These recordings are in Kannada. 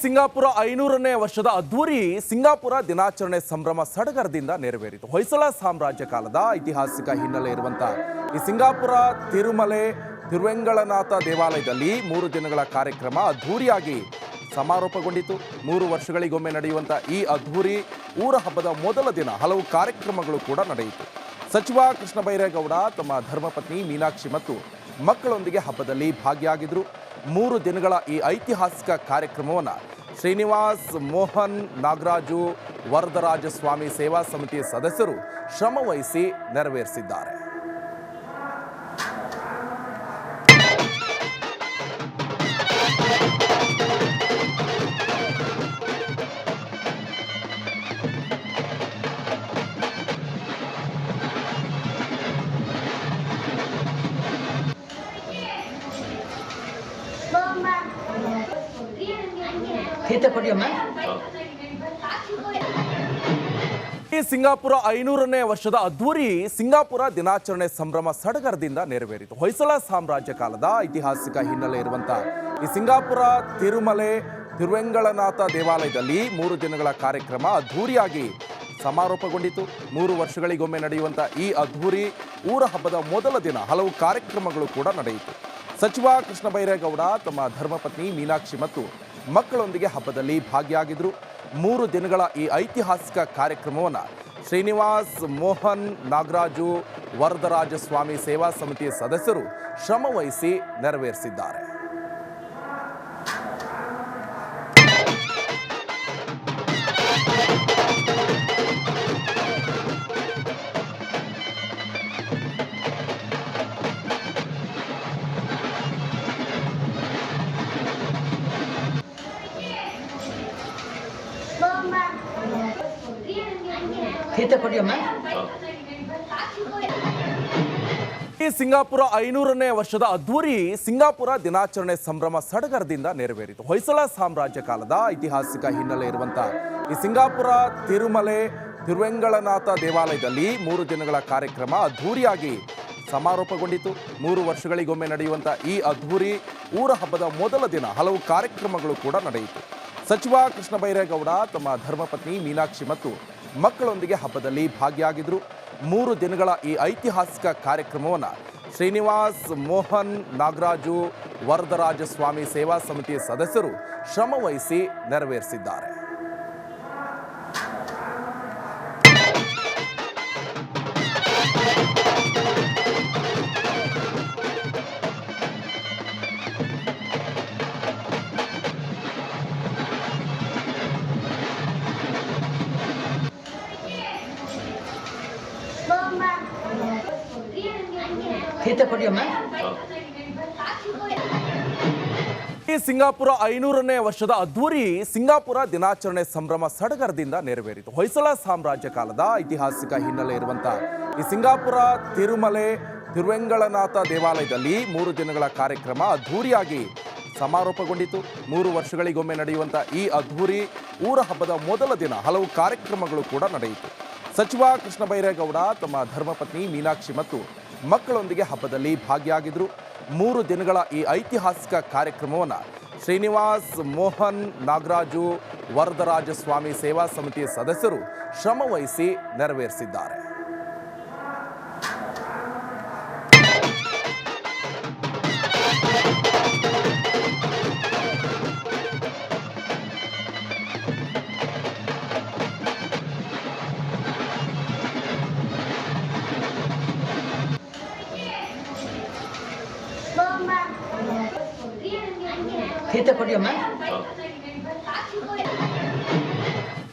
ಸಿಂಗಾಪುರ 500ನೇ ವರ್ಷದ ಅದ್ಧೂರಿ ಸಿಂಗಾಪುರ ದಿನಾಚರಣೆ ಸಂಭ್ರಮ ಸಡಗರದಿಂದ ನೆರವೇರಿತು. ಹೊಯ್ಸಳ ಸಾಮ್ರಾಜ್ಯ ಕಾಲದ ಐತಿಹಾಸಿಕ ಹಿನ್ನೆಲೆ ಇರುವಂತಹ ಈ ಸಿಂಗಾಪುರ ತಿರುಮಲೆ ತಿರುವೆಂಗಳನಾಥ ದೇವಾಲಯದಲ್ಲಿ 3 ದಿನಗಳ ಕಾರ್ಯಕ್ರಮ ಅದ್ಧೂರಿಯಾಗಿ ಸಮಾರೋಪಗೊಂಡಿತು. 3 ವರ್ಷಗಳಿಗೊಮ್ಮೆ ನಡೆಯುವಂಥ ಈ ಅದ್ಧೂರಿ ಊರ ಹಬ್ಬದ ಮೊದಲ ದಿನ ಹಲವು ಕಾರ್ಯಕ್ರಮಗಳು ಕೂಡ ನಡೆಯಿತು. ಸಚಿವ ಕೃಷ್ಣ ಬೈರೇಗೌಡ ತಮ್ಮ ಧರ್ಮಪತ್ನಿ ಮೀನಾಕ್ಷಿ ಮತ್ತು ಮಕ್ಕಳೊಂದಿಗೆ ಹಬ್ಬದಲ್ಲಿ ಭಾಗಿಯಾಗಿದ್ದರು. 3 ದಿನಗಳ ಈ ಐತಿಹಾಸಿಕ ಕಾರ್ಯಕ್ರಮವನ್ನು ಶ್ರೀನಿವಾಸ್ ಮೋಹನ್ ನಾಗರಾಜು ವರದರಾಜಸ್ವಾಮಿ ಸೇವಾ ಸಮಿತಿ ಸದಸ್ಯರು ಶ್ರಮವಹಿಸಿ ನೆರವೇರಿಸಿದ್ದಾರೆ. ಈ ಸಿಂಗಾಪುರ 500ನೇ ವರ್ಷದ ಅದ್ಧೂರಿ ಸಿಂಗಾಪುರ ದಿನಾಚರಣೆ ಸಂಭ್ರಮ ಸಡಗರದಿಂದ ನೆರವೇರಿತು. ಹೊಯ್ಸಳ ಸಾಮ್ರಾಜ್ಯ ಕಾಲದ ಐತಿಹಾಸಿಕ ಹಿನ್ನೆಲೆ ಇರುವಂತಹ ಈ ಸಿಂಗಾಪುರ ತಿರುಮಲೆ ತಿರುವೆಂಗಳನಾಥ ದೇವಾಲಯದಲ್ಲಿ 3 ದಿನಗಳ ಕಾರ್ಯಕ್ರಮ ಅದ್ಧೂರಿಯಾಗಿ ಸಮಾರೋಪಗೊಂಡಿತು. 3 ವರ್ಷಗಳಿಗೊಮ್ಮೆ ನಡೆಯುವಂಥ ಈ ಅದ್ಧೂರಿ ಊರ ಹಬ್ಬದ ಮೊದಲ ದಿನ ಹಲವು ಕಾರ್ಯಕ್ರಮಗಳು ಕೂಡ ನಡೆಯಿತು. ಸಚಿವ ಕೃಷ್ಣ ಬೈರೇಗೌಡ ತಮ್ಮ ಧರ್ಮಪತ್ನಿ ಮೀನಾಕ್ಷಿ ಮತ್ತು ಮಕ್ಕಳೊಂದಿಗೆ ಹಬ್ಬದಲ್ಲಿ ಭಾಗಿಯಾಗಿದ್ದರು. 3 ದಿನಗಳ ಈ ಐತಿಹಾಸಿಕ ಕಾರ್ಯಕ್ರಮವನ್ನು ಶ್ರೀನಿವಾಸ್ ಮೋಹನ್ ನಾಗರಾಜು ವರದರಾಜಸ್ವಾಮಿ ಸೇವಾ ಸಮಿತಿ ಸದಸ್ಯರು ಶ್ರಮವಹಿಸಿ ನೆರವೇರಿಸಿದ್ದಾರೆ. ಈ ಸಿಂಗಾಪುರ 500ನೇ ವರ್ಷದ ಅದ್ಧೂರಿ ಸಿಂಗಾಪುರ ದಿನಾಚರಣೆ ಸಂಭ್ರಮ ಸಡಗರದಿಂದ ನೆರವೇರಿತು. ಹೊಯ್ಸಳ ಸಾಮ್ರಾಜ್ಯ ಕಾಲದ ಐತಿಹಾಸಿಕ ಹಿನ್ನೆಲೆ ಇರುವಂತಹ ಈ ಸಿಂಗಾಪುರ ತಿರುಮಲೆ ತಿರುವೆಂಗಳನಾಥ ದೇವಾಲಯದಲ್ಲಿ 3 ದಿನಗಳ ಕಾರ್ಯಕ್ರಮ ಅದ್ಧೂರಿಯಾಗಿ ಸಮಾರೋಪಗೊಂಡಿತು. 3 ವರ್ಷಗಳಿಗೊಮ್ಮೆ ನಡೆಯುವಂಥ ಈ ಅದ್ಧೂರಿ ಊರ ಹಬ್ಬದ ಮೊದಲ ದಿನ ಹಲವು ಕಾರ್ಯಕ್ರಮಗಳು ಕೂಡ ನಡೆಯಿತು. ಸಚಿವ ಕೃಷ್ಣ ಬೈರೇಗೌಡ ತಮ್ಮ ಧರ್ಮಪತ್ನಿ ಮೀನಾಕ್ಷಿ ಮತ್ತು ಮಕ್ಕಳೊಂದಿಗೆ ಹಬ್ಬದಲ್ಲಿ ಭಾಗಿಯಾಗಿದ್ದರು. 3 ದಿನಗಳ ಈ ಐತಿಹಾಸಿಕ ಕಾರ್ಯಕ್ರಮವನ್ನು ಶ್ರೀನಿವಾಸ್ ಮೋಹನ್ ನಾಗರಾಜು ವರದರಾಜಸ್ವಾಮಿ ಸೇವಾ ಸಮಿತಿ ಸದಸ್ಯರು ಶ್ರಮವಹಿಸಿ ನೆರವೇರಿಸಿದ್ದಾರೆ. ಈ ಸಿಂಗಾಪುರ 500ನೇ ವರ್ಷದ ಅದ್ಧೂರಿ ಸಿಂಗಾಪುರ ದಿನಾಚರಣೆ ಸಂಭ್ರಮ ಸಡಗರದಿಂದ ನೆರವೇರಿತು. ಹೊಯ್ಸಳ ಸಾಮ್ರಾಜ್ಯ ಕಾಲದ ಐತಿಹಾಸಿಕ ಹಿನ್ನೆಲೆ ಇರುವಂತಹ ಈ ಸಿಂಗಾಪುರ ತಿರುಮಲೆ ತಿರುವೆಂಗಳನಾಥ ದೇವಾಲಯದಲ್ಲಿ 3 ದಿನಗಳ ಕಾರ್ಯಕ್ರಮ ಅದ್ಧೂರಿಯಾಗಿ ಸಮಾರೋಪಗೊಂಡಿತು. 3 ವರ್ಷಗಳಿಗೊಮ್ಮೆ ನಡೆಯುವಂಥ ಈ ಅದ್ಧೂರಿ ಊರ ಹಬ್ಬದ ಮೊದಲ ದಿನ ಹಲವು ಕಾರ್ಯಕ್ರಮಗಳು ಕೂಡ ನಡೆಯಿತು. ಸಚಿವ ಕೃಷ್ಣ ಬೈರೇಗೌಡ ತಮ್ಮ ಧರ್ಮಪತ್ನಿ ಮೀನಾಕ್ಷಿ ಮತ್ತು ಮಕ್ಕಳೊಂದಿಗೆ ಹಬ್ಬದಲ್ಲಿ ಭಾಗಿಯಾಗಿದ್ದರು. 3 ದಿನಗಳ ಈ ಐತಿಹಾಸಿಕ ಕಾರ್ಯಕ್ರಮವನ್ನು ಶ್ರೀನಿವಾಸ್ ಮೋಹನ್ ನಾಗರಾಜು ವರದರಾಜಸ್ವಾಮಿ ಸೇವಾ ಸಮಿತಿ ಸದಸ್ಯರು ಶ್ರಮವಹಿಸಿ ನೆರವೇರಿಸಿದ್ದಾರೆ.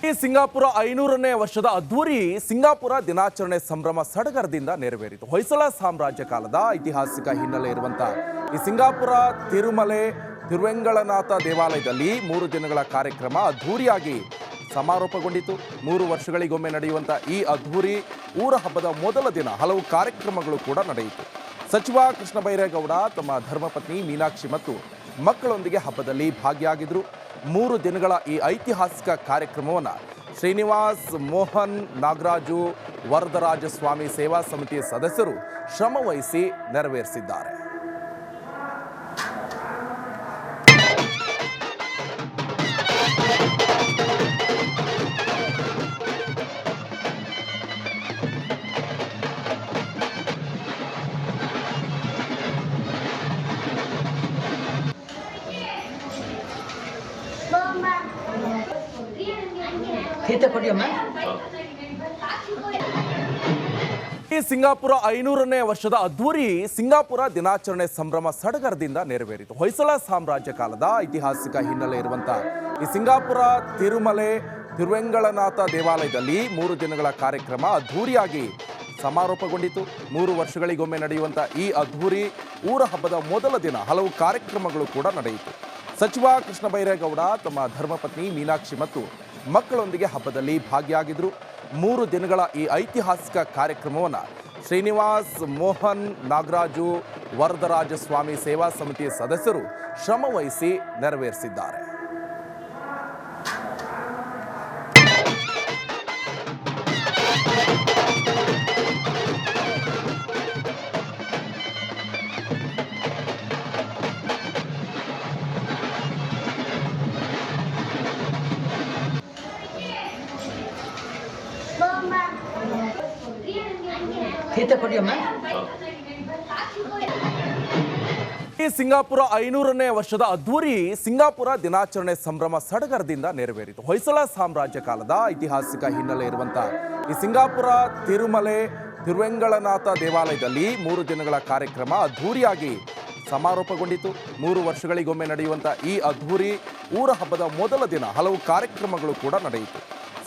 ಈ ಸಿಂಗಾಪುರ 500ನೇ ವರ್ಷದ ಅದ್ಧೂರಿ ಸಿಂಗಾಪುರ ದಿನಾಚರಣೆ ಸಂಭ್ರಮ ಸಡಗರದಿಂದ ನೆರವೇರಿತು. ಹೊಯ್ಸಳ ಸಾಮ್ರಾಜ್ಯ ಕಾಲದ ಐತಿಹಾಸಿಕ ಹಿನ್ನೆಲೆ ಇರುವಂತಹ ಈ ಸಿಂಗಾಪುರ ತಿರುಮಲೆ ತಿರುವೆಂಗಳನಾಥ ದೇವಾಲಯದಲ್ಲಿ 3 ದಿನಗಳ ಕಾರ್ಯಕ್ರಮ ಅದ್ಧೂರಿಯಾಗಿ ಸಮಾರೋಪಗೊಂಡಿತು. 3 ವರ್ಷಗಳಿಗೊಮ್ಮೆ ನಡೆಯುವಂಥ ಈ ಅದ್ಧೂರಿ ಊರ ಹಬ್ಬದ ಮೊದಲ ದಿನ ಹಲವು ಕಾರ್ಯಕ್ರಮಗಳು ಕೂಡ ನಡೆಯಿತು. ಸಚಿವ ಕೃಷ್ಣ ಬೈರೇಗೌಡ ತಮ್ಮ ಧರ್ಮಪತ್ನಿ ಮೀನಾಕ್ಷಿ ಮತ್ತು ಮಕ್ಕಳೊಂದಿಗೆ ಹಬ್ಬದಲ್ಲಿ ಭಾಗಿಯಾಗಿದ್ದರು. 3 ದಿನಗಳ ಈ ಐತಿಹಾಸಿಕ ಕಾರ್ಯಕ್ರಮವನ್ನು ಶ್ರೀನಿವಾಸ್ ಮೋಹನ್ ನಾಗರಾಜು ವರದರಾಜಸ್ವಾಮಿ ಸೇವಾ ಸಮಿತಿ ಸದಸ್ಯರು ಶ್ರಮವಹಿಸಿ ನೆರವೇರಿಸಿದ್ದಾರೆ. ತೀರ್ಥ ಕೊಡಿಯಮ್ಮ. ಈ ಸಿಂಗಾಪುರ 500ನೇ ವರ್ಷದ ಅದ್ಧೂರಿ ಸಿಂಗಾಪುರ ದಿನಾಚರಣೆ ಸಂಭ್ರಮ ಸಡಗರದಿಂದ ನೆರವೇರಿತು. ಹೊಯ್ಸಳ ಸಾಮ್ರಾಜ್ಯ ಕಾಲದ ಐತಿಹಾಸಿಕ ಹಿನ್ನೆಲೆ ಇರುವಂತಹ ಈ ಸಿಂಗಾಪುರ ತಿರುಮಲೆ ತಿರುವೆಂಗಳನಾಥ ದೇವಾಲಯದಲ್ಲಿ 3 ದಿನಗಳ ಕಾರ್ಯಕ್ರಮ ಅದ್ಧೂರಿಯಾಗಿ ಸಮಾರೋಪಗೊಂಡಿತು. 3 ವರ್ಷಗಳಿಗೊಮ್ಮೆ ನಡೆಯುವಂಥ ಈ ಅದ್ಧೂರಿ ಊರ ಹಬ್ಬದ ಮೊದಲ ದಿನ ಹಲವು ಕಾರ್ಯಕ್ರಮಗಳು ಕೂಡ ನಡೆಯಿತು. ಸಚಿವ ಕೃಷ್ಣ ಬೈರೇಗೌಡ ತಮ್ಮ ಧರ್ಮಪತ್ನಿ ಮೀನಾಕ್ಷಿ ಮತ್ತು ಮಕ್ಕಳೊಂದಿಗೆ ಹಬ್ಬದಲ್ಲಿ ಭಾಗಿಯಾಗಿದ್ದರು. 3 ದಿನಗಳ ಈ ಐತಿಹಾಸಿಕ ಕಾರ್ಯಕ್ರಮವನ್ನು ಶ್ರೀನಿವಾಸ್ ಮೋಹನ್ ನಾಗರಾಜು ವರದರಾಜ ಸ್ವಾಮಿ ಸೇವಾ ಸಮಿತಿ ಸದಸ್ಯರು ಶ್ರಮವಹಿಸಿ ನೆರವೇರಿಸಿದ್ದಾರೆ. ತೀರ್ಥ ಕೊಡಿಯಮ್ಮ. ಈ ಸಿಂಗಾಪುರ 500ನೇ ವರ್ಷದ ಅದ್ಧೂರಿ ಸಿಂಗಾಪುರ ದಿನಾಚರಣೆ ಸಂಭ್ರಮ ಸಡಗರದಿಂದ ನೆರವೇರಿತು. ಹೊಯ್ಸಳ ಸಾಮ್ರಾಜ್ಯ ಕಾಲದ ಐತಿಹಾಸಿಕ ಹಿನ್ನೆಲೆ ಇರುವಂತಹ ಈ ಸಿಂಗಾಪುರ ತಿರುಮಲೆ ತಿರುವೆಂಗಳನಾಥ ದೇವಾಲಯದಲ್ಲಿ 3 ದಿನಗಳ ಕಾರ್ಯಕ್ರಮ ಅದ್ಧೂರಿಯಾಗಿ ಸಮಾರೋಪಗೊಂಡಿತು. 3 ವರ್ಷಗಳಿಗೊಮ್ಮೆ ನಡೆಯುವಂಥ ಈ ಅದ್ಧೂರಿ ಊರ ಹಬ್ಬದ ಮೊದಲ ದಿನ ಹಲವು ಕಾರ್ಯಕ್ರಮಗಳು ಕೂಡ ನಡೆಯಿತು.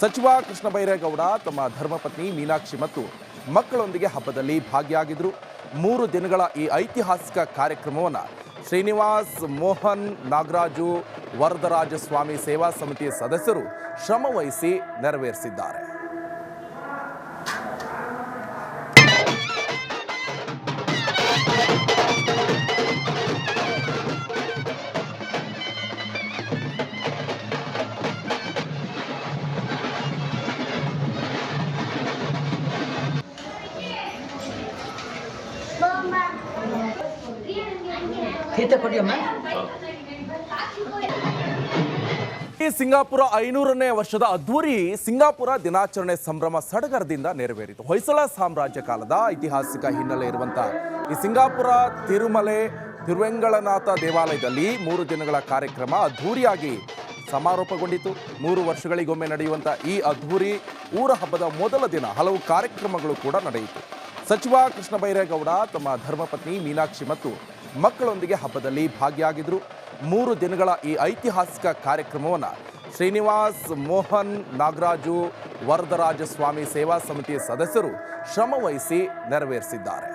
ಸಚಿವ ಕೃಷ್ಣ ಬೈರೇಗೌಡ ತಮ್ಮ ಧರ್ಮಪತ್ನಿ ಮೀನಾಕ್ಷಿ ಮತ್ತು ಮಕ್ಕಳೊಂದಿಗೆ ಹಬ್ಬದಲ್ಲಿ ಭಾಗಿಯಾಗಿದ್ದರು. 3 ದಿನಗಳ ಈ ಐತಿಹಾಸಿಕ ಕಾರ್ಯಕ್ರಮವನ್ನು ಶ್ರೀನಿವಾಸ್ ಮೋಹನ್ ನಾಗರಾಜು ವರದರಾಜ ಸ್ವಾಮಿ ಸೇವಾ ಸಮಿತಿ ಸದಸ್ಯರು ಶ್ರಮವಹಿಸಿ ನೆರವೇರಿಸಿದ್ದಾರೆ. ತೀರ್ಥ ಕೊಡಿಯಮ್ಮ. ಈ ಸಿಂಗಾಪುರ 500ನೇ ವರ್ಷದ ಅದ್ಧೂರಿ ಸಿಂಗಾಪುರ ದಿನಾಚರಣೆ ಸಂಭ್ರಮ ಸಡಗರದಿಂದ ನೆರವೇರಿತು. ಹೊಯ್ಸಳ ಸಾಮ್ರಾಜ್ಯ ಕಾಲದ ಐತಿಹಾಸಿಕ ಹಿನ್ನೆಲೆ ಇರುವಂತಹ ಈ ಸಿಂಗಾಪುರ ತಿರುಮಲೆ ತಿರುವೆಂಗಳನಾಥ ದೇವಾಲಯದಲ್ಲಿ 3 ದಿನಗಳ ಕಾರ್ಯಕ್ರಮ ಅದ್ಧೂರಿಯಾಗಿ ಸಮಾರೋಪಗೊಂಡಿತು. 3 ವರ್ಷಗಳಿಗೊಮ್ಮೆ ನಡೆಯುವಂಥ ಈ ಅದ್ಧೂರಿ ಊರ ಹಬ್ಬದ ಮೊದಲ ದಿನ ಹಲವು ಕಾರ್ಯಕ್ರಮಗಳು ಕೂಡ ನಡೆಯಿತು. ಸಚಿವ ಕೃಷ್ಣ ಬೈರೇಗೌಡ ತಮ್ಮ ಧರ್ಮಪತ್ನಿ ಮೀನಾಕ್ಷಿ ಮತ್ತು ಮಕ್ಕಳೊಂದಿಗೆ ಹಬ್ಬದಲ್ಲಿ ಭಾಗಿಯಾಗಿದ್ದರು. 3 ದಿನಗಳ ಈ ಐತಿಹಾಸಿಕ ಕಾರ್ಯಕ್ರಮವನ್ನು ಶ್ರೀನಿವಾಸ್ ಮೋಹನ್ ನಾಗರಾಜು ವರದರಾಜ ಸ್ವಾಮಿ ಸೇವಾ ಸಮಿತಿ ಸದಸ್ಯರು ಶ್ರಮವಹಿಸಿ ನೆರವೇರಿಸಿದ್ದಾರೆ.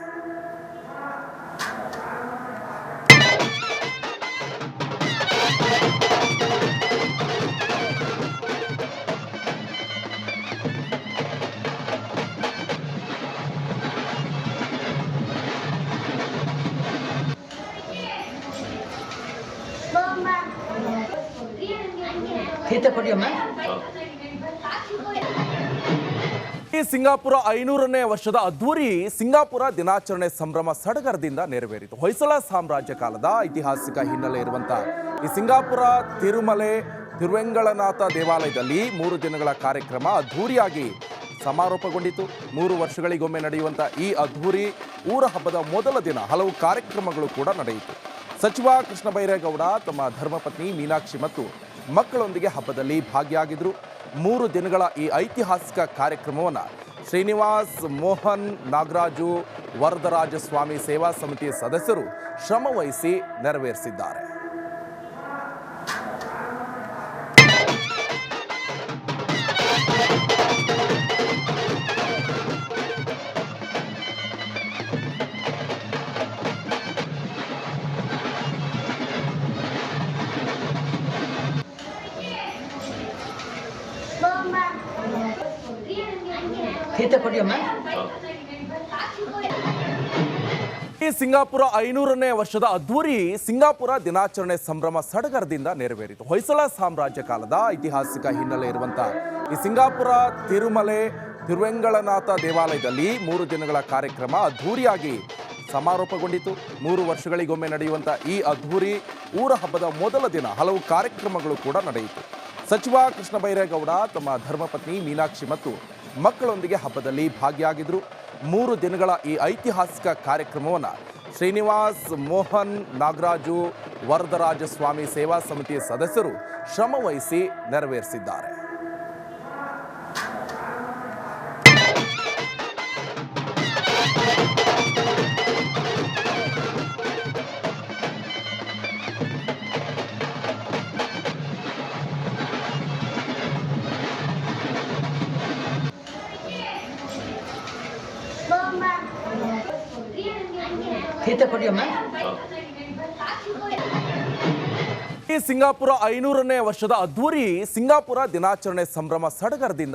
ತೀರ್ಥ ಕೊಡಿಯಮ್ಮ. ಈ ಸಿಂಗಾಪುರ 500ನೇ ವರ್ಷದ ಅದ್ಧೂರಿ ಸಿಂಗಾಪುರ ದಿನಾಚರಣೆ ಸಂಭ್ರಮ ಸಡಗರದಿಂದ ನೆರವೇರಿತು. ಹೊಯ್ಸಳ ಸಾಮ್ರಾಜ್ಯ ಕಾಲದ ಐತಿಹಾಸಿಕ ಹಿನ್ನೆಲೆ ಇರುವಂತಹ ಈ ಸಿಂಗಾಪುರ ತಿರುಮಲೆ ತಿರುವೆಂಗಳನಾಥ ದೇವಾಲಯದಲ್ಲಿ 3 ದಿನಗಳ ಕಾರ್ಯಕ್ರಮ ಅದ್ಧೂರಿಯಾಗಿ ಸಮಾರೋಪಗೊಂಡಿತು. 3 ವರ್ಷಗಳಿಗೊಮ್ಮೆ ನಡೆಯುವಂಥ ಈ ಅದ್ಧೂರಿ ಊರ ಹಬ್ಬದ ಮೊದಲ ದಿನ ಹಲವು ಕಾರ್ಯಕ್ರಮಗಳು ಕೂಡ ನಡೆಯಿತು. ಸಚಿವ ಕೃಷ್ಣ ಬೈರೇಗೌಡ ತಮ್ಮ ಧರ್ಮಪತ್ನಿ ಮೀನಾಕ್ಷಿ ಮತ್ತು ಮಕ್ಕಳೊಂದಿಗೆ ಹಬ್ಬದಲ್ಲಿ ಭಾಗಿಯಾಗಿದ್ದರು. 3 ದಿನಗಳ ಈ ಐತಿಹಾಸಿಕ ಕಾರ್ಯಕ್ರಮವನ್ನು ಶ್ರೀನಿವಾಸ್ ಮೋಹನ್ ನಾಗರಾಜು ವರದರಾಜ ಸ್ವಾಮಿ ಸೇವಾ ಸಮಿತಿ ಸದಸ್ಯರು ಶ್ರಮವಹಿಸಿ ನೆರವೇರಿಸಿದ್ದಾರೆ. ತೀರ್ಥ ಕೊಡಿಯಮ್ಮ. ಈ ಸಿಂಗಾಪುರ 500ನೇ ವರ್ಷದ ಅದ್ಧೂರಿ ಸಿಂಗಾಪುರ ದಿನಾಚರಣೆ ಸಂಭ್ರಮ ಸಡಗರದಿಂದ ನೆರವೇರಿತು. ಹೊಯ್ಸಳ ಸಾಮ್ರಾಜ್ಯ ಕಾಲದ ಐತಿಹಾಸಿಕ ಹಿನ್ನೆಲೆ ಇರುವಂತಹ ಈ ಸಿಂಗಾಪುರ ತಿರುಮಲೆ ತಿರುವೆಂಗಳನಾಥ ದೇವಾಲಯದಲ್ಲಿ 3 ದಿನಗಳ ಕಾರ್ಯಕ್ರಮ ಅದ್ಧೂರಿಯಾಗಿ ಸಮಾರೋಪಗೊಂಡಿತು. 3 ವರ್ಷಗಳಿಗೊಮ್ಮೆ ನಡೆಯುವಂಥ ಈ ಅದ್ಧೂರಿ ಊರ ಹಬ್ಬದ ಮೊದಲ ದಿನ ಹಲವು ಕಾರ್ಯಕ್ರಮಗಳು ಕೂಡ ನಡೆಯಿತು. ಸಚಿವ ಕೃಷ್ಣ ಬೈರೇಗೌಡ ತಮ್ಮ ಧರ್ಮಪತ್ನಿ ಮೀನಾಕ್ಷಿ ಮತ್ತು ಮಕ್ಕಳೊಂದಿಗೆ ಹಬ್ಬದಲ್ಲಿ ಭಾಗಿಯಾಗಿದ್ದರು. 3 ದಿನಗಳ ಈ ಐತಿಹಾಸಿಕ ಕಾರ್ಯಕ್ರಮವನ್ನು ಶ್ರೀನಿವಾಸ್, ಮೋಹನ್, ನಾಗರಾಜು, ವರದರಾಜ ಸ್ವಾಮಿ ಸೇವಾ ಸಮಿತಿಯ ಸದಸ್ಯರು ಶ್ರಮ ವಹಿಸಿ ನೆರವೇರಿಸಿದ್ದಾರೆ. ತೀರ್ಥ ಕೊಡಿಯಮ್ಮ. ಈ ಸಿಂಗಾಪುರ 500ನೇ ವರ್ಷದ ಅದ್ಧೂರಿ ಸಿಂಗಾಪುರ ದಿನಾಚರಣೆ ಸಂಭ್ರಮ ಸಡಗರದಿಂದ